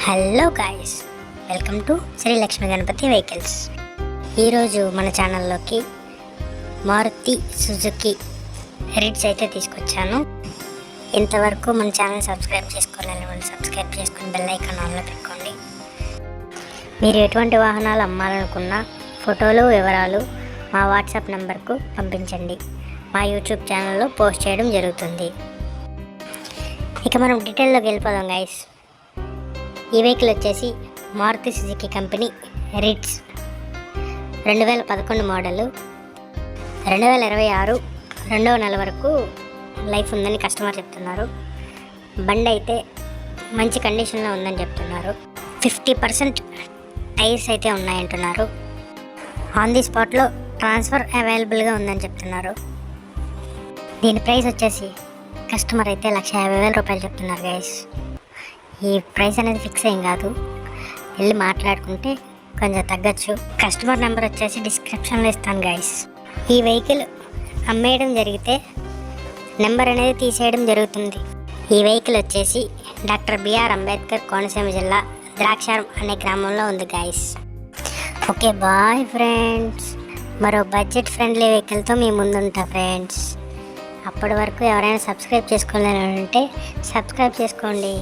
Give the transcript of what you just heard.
Hello guys, welcome to Shri Lakshmi Ganapati vehicles. ఈరోజు మన ఛానల్లోకి మారుతి సుజుకి రిడ్స్ అయితే తీసుకొచ్చాను. ఇంతవరకు మన ఛానల్ సబ్స్క్రైబ్ చేసుకోలేని వాళ్ళు సబ్స్క్రైబ్ చేసుకుని బెల్ ఐకాన్ ఆన్లో పెట్టుకోండి. మీరు ఎటువంటి వాహనాలు అమ్మాలనుకున్నా ఫోటోలు వివరాలు మా వాట్సాప్ నెంబర్కు పంపించండి. మా యూట్యూబ్ ఛానల్లో పోస్ట్ చేయడం జరుగుతుంది. ఇక మనం డీటెయిల్లోకి వెళ్ళిపోదాం గైస్. ఈ వెహికల్ వచ్చేసి మారుతి సుజుకి కంపెనీ రిడ్స్ 2011 మోడలు. 2026 రెండవ నెల వరకు లైఫ్ ఉందని కస్టమర్ చెప్తున్నారు. బండి అయితే మంచి కండిషన్లో ఉందని చెప్తున్నారు. 50% టైర్స్ అయితే ఉన్నాయంటున్నారు. ఆన్ ది స్పాట్లో ట్రాన్స్ఫర్ అవైలబుల్గా ఉందని చెప్తున్నారు. దీని ప్రైస్ వచ్చేసి కస్టమర్ అయితే 1,50,000 రూపాయలు చెప్తున్నారు గైస్. ఈ ప్రైస్ అనేది ఫిక్స్ ఏం కాదు, వెళ్ళి మాట్లాడుకుంటే కొంచెం తగ్గచ్చు. కస్టమర్ నెంబర్ వచ్చేసి డిస్క్రిప్షన్లో ఇస్తాను గైస్. ఈ వెహికల్ అమ్మేయడం జరిగితే నెంబర్ అనేది తీసేయడం జరుగుతుంది. ఈ వెహికల్ వచ్చేసి డాక్టర్ బిఆర్ అంబేద్కర్ కోనసీమ జిల్లా ద్రాక్షారం అనే గ్రామంలో ఉంది గైస్. Okay bye friends. మరో బడ్జెట్ ఫ్రెండ్లీ వెహికల్తో మీ ముందుంటా ఫ్రెండ్స్. అప్పటి వరకు ఎవరైనా సబ్స్క్రైబ్ చేసుకోలేని ఉంటే సబ్స్క్రైబ్ చేసుకోండి.